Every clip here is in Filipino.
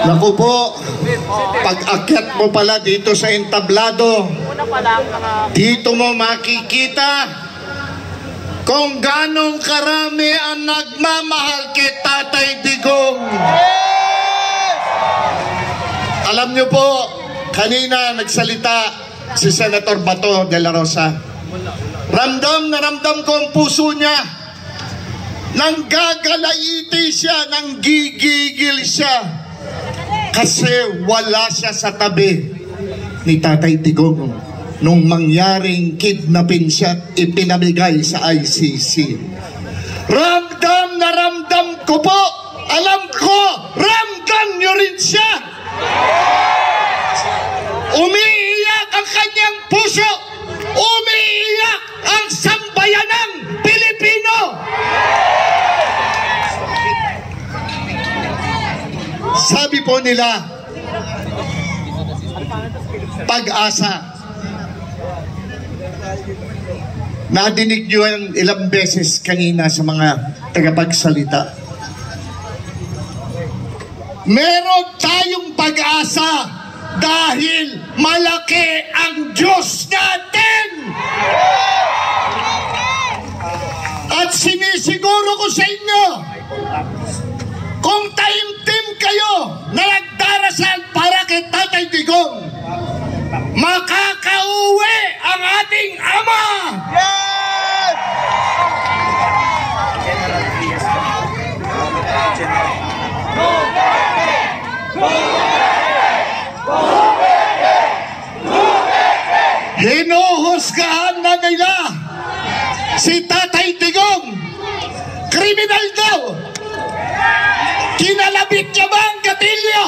Naku po, pag-akyat mo pala dito sa entablado, dito mo makikita kung ganong karami ang nagmamahal kay Tatay Digong. Alam niyo po, kanina nagsalita si Senator Bato de la Rosa. Ramdam na ramdam ko ang puso niya. Nanggagalaiti siya, nanggigigil siya. Kasi wala siya sa tabi ni Tatay Digong nung mangyaring kidnapin siya at ipinamigay sa ICC. Ramdam na ramdam ko po. Alam ko, ramdam niyo rin siya. Umiiyak ang kanyang puso. Umiiyak ang sambayanang Pilipino. Sabi po nila, pag-asa. Nadinig nyo ang ilang beses kanina sa mga tagapagsalita. Meron tayong pag-asa dahil malaki ang Diyos natin. At sinisiguro ko sa inyo, kung taimtim kayo na nagdarasal para kay Tatay Digong, makakauwi ang ating Ama. Yes! Hinuhusgahan na nila si Tatay Digong. Kriminal daw. Kinalabit niya ba ang gatilyo?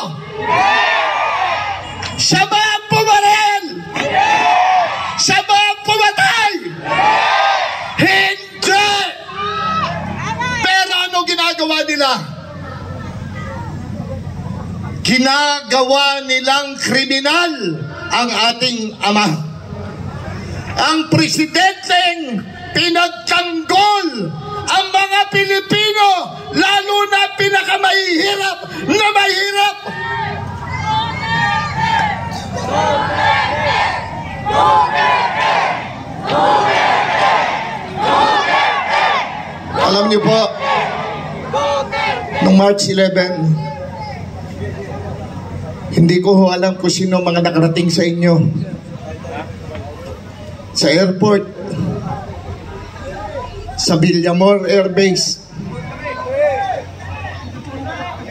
Siya ba ang pumarel? Siya ba ang pumatay? Hindi! Pero ano ginagawa nila? Ginagawa nilang kriminal ang ating Ama. Ang presidenteng pinagtanggol ang mga Pilipino, lalo na pinakamahihirap na mahirap. Alam niyo po, noong March 11, hindi ko alam kung sino mga nakarating sa inyo sa airport, sa Villamor Air Base.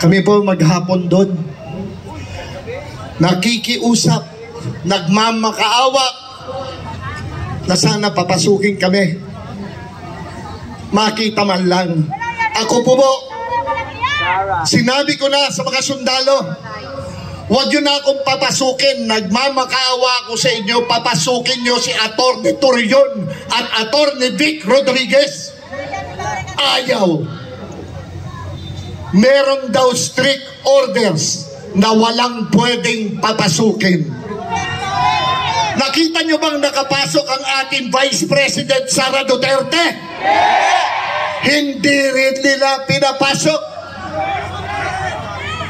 Kami po maghapon doon, nakikiusap, nagmamakaawa na sana papasukin kami, makita man lang. Ako po, sinabi ko na sa mga sundalo, huwag yun na akong papasukin. Nagmamakaawa ako sa inyo. Papasukin nyo si Atty. Torion at Atty. Vic Rodriguez. Ayaw. Meron daw strict orders na walang pwedeng papasukin. Nakita nyo bang nakapasok ang ating Vice President Sara Duterte? Hindi rin nila pinapasok.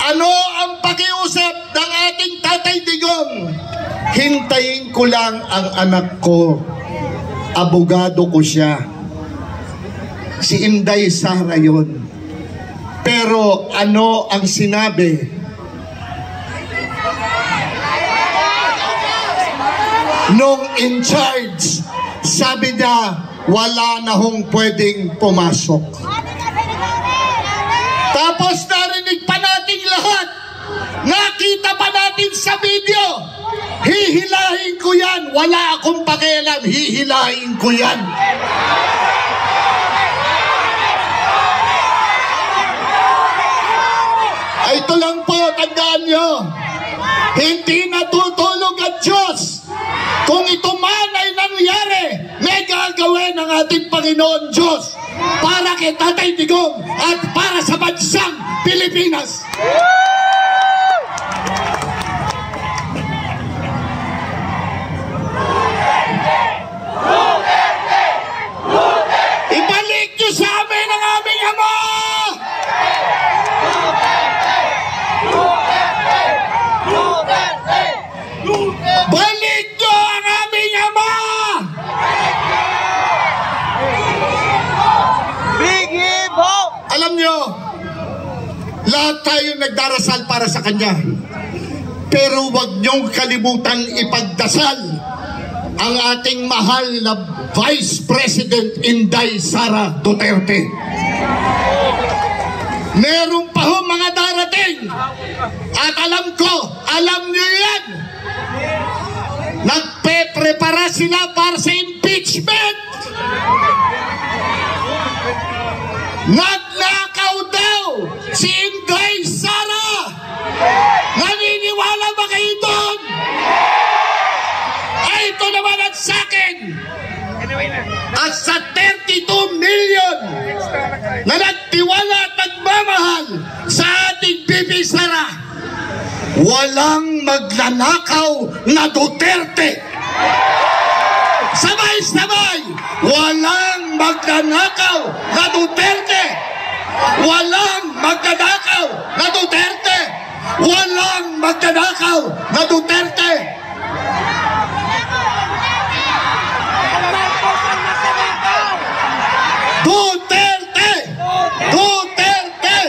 Ano ang pakiusap ng ating Tatay Digong? Hintayin ko lang ang anak ko. Abogado ko siya. Si Inday Sara yun. Pero ano ang sinabi? Nung in charge, sabi niya, wala na hong pwedeng pumasok. Tapos narinig pa natin lahat, nakita pa natin sa video, hihilahin ko yan, wala akong pakialam, hihilahin ko yan. Ito lang po, tandaan nyo, hindi natutulog ang Diyos. Kung ito man ay nangyari, may gagawin ng ating Panginoon Diyos para kay Tatay Digong at para sa bansang Pilipinas. Ibalik nyo sa amin ang aming Ama! Alam nyo, lahat tayo nagdarasal para sa kanya. Pero huwag niyong kalimutang ipagdasal ang ating mahal na Vice President Inday Sara Duterte. Meron pa ho mga darating. At alam ko, alam niyo yan. Nagpe-prepara sila para sa impeachment. Nagnakaw daw si Inday Sara. Naniniwala ba kayo doon? Ay, ito naman at sa akin. At sa 32 million na nagtiwala at nagmamahal sa ating Bibi Sara, walang magnanakaw na Duterte. Sabay-sabay, walang magnanakaw na Duterte. Walang magnanakaw na Duterte. Walang magnanakaw na Duterte. Duterte! Duterte!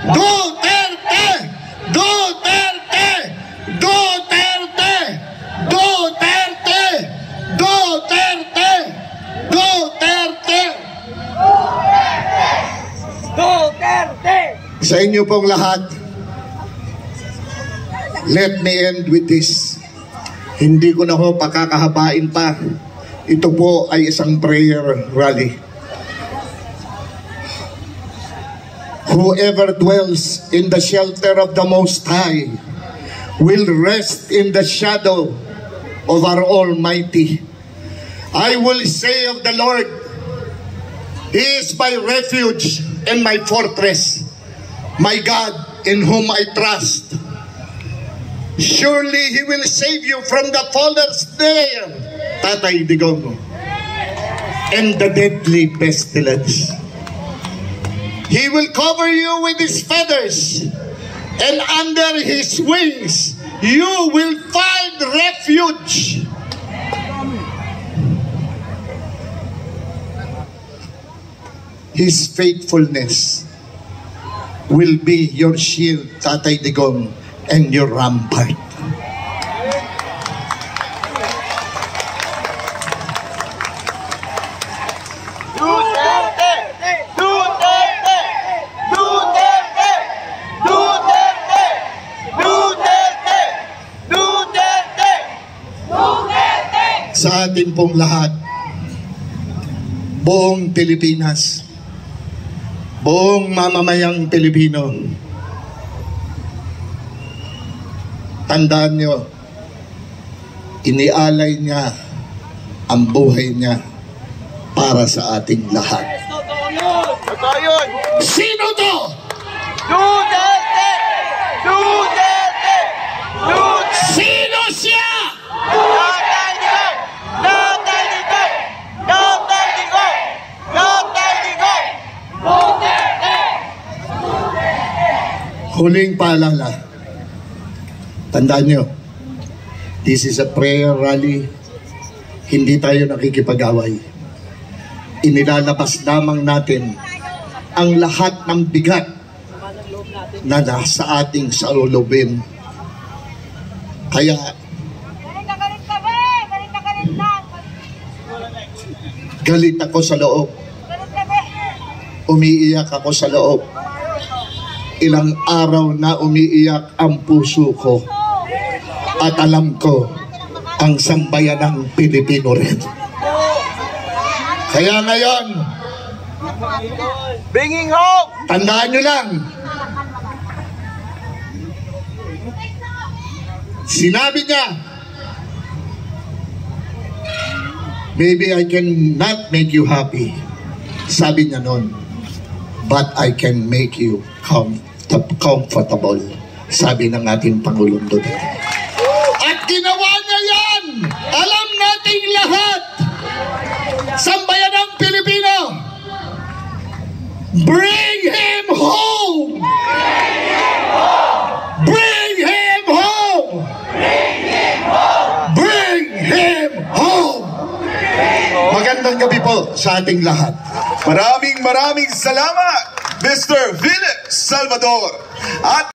Duterte! Duterte! Duterte! Duterte! Duterte! Duterte! Duterte! Sa inyo pong lahat, let me end with this. Hindi ko na ho pakakahabain pa. Ito po ay isang prayer rally. Whoever dwells in the shelter of the Most High will rest in the shadow of our Almighty. I will say of the Lord, He is my refuge and my fortress, my God in whom I trust. Surely He will save you from the faller's snare, Tatay Digong, and the deadly pestilence. He will cover you with His feathers, and under His wings you will find refuge. His faithfulness will be your shield, Tatay Digong, and your rampart. Duterte! Duterte! Duterte! Duterte! Duterte! Duterte! Duterte! Sa atin pong lahat, buong Pilipinas, buong mamamayang Pilipino, tandaan nyo, inialay niya ang buhay niya para sa ating lahat. Totoo yun! Sino to? Duterte! Duterte! Duterte! Sino siya? Tatay Digong! Tatay Digong! Tatay Digong! Tatay Digong! Duterte! Huling paalala. Tandaan nyo, this is a prayer rally. Hindi tayo nakikipag-away. Inilalabas lamang natin ang lahat ng bigat na nasa ating salulubin. Kaya, galit ako sa loob. Umiiyak ako sa loob. Ilang araw na umiiyak ang puso ko. At alam ko, ang sambayanang Pilipino rin. Kaya ngayon, Bringing home! tandaan nyo lang, sinabi niya, maybe I can not make you happy. Sabi niya nun, but I can make you comfortable. Sabi ng ating Pangulong Duterte. At ginawa niya yan! Alam nating lahat! Sambayanang Pilipino! Bring him home! Bring him home! Bring him home! Bring him home! Magandang gabi po sa ating lahat. Maraming salamat! Mr. Philip Salvador. At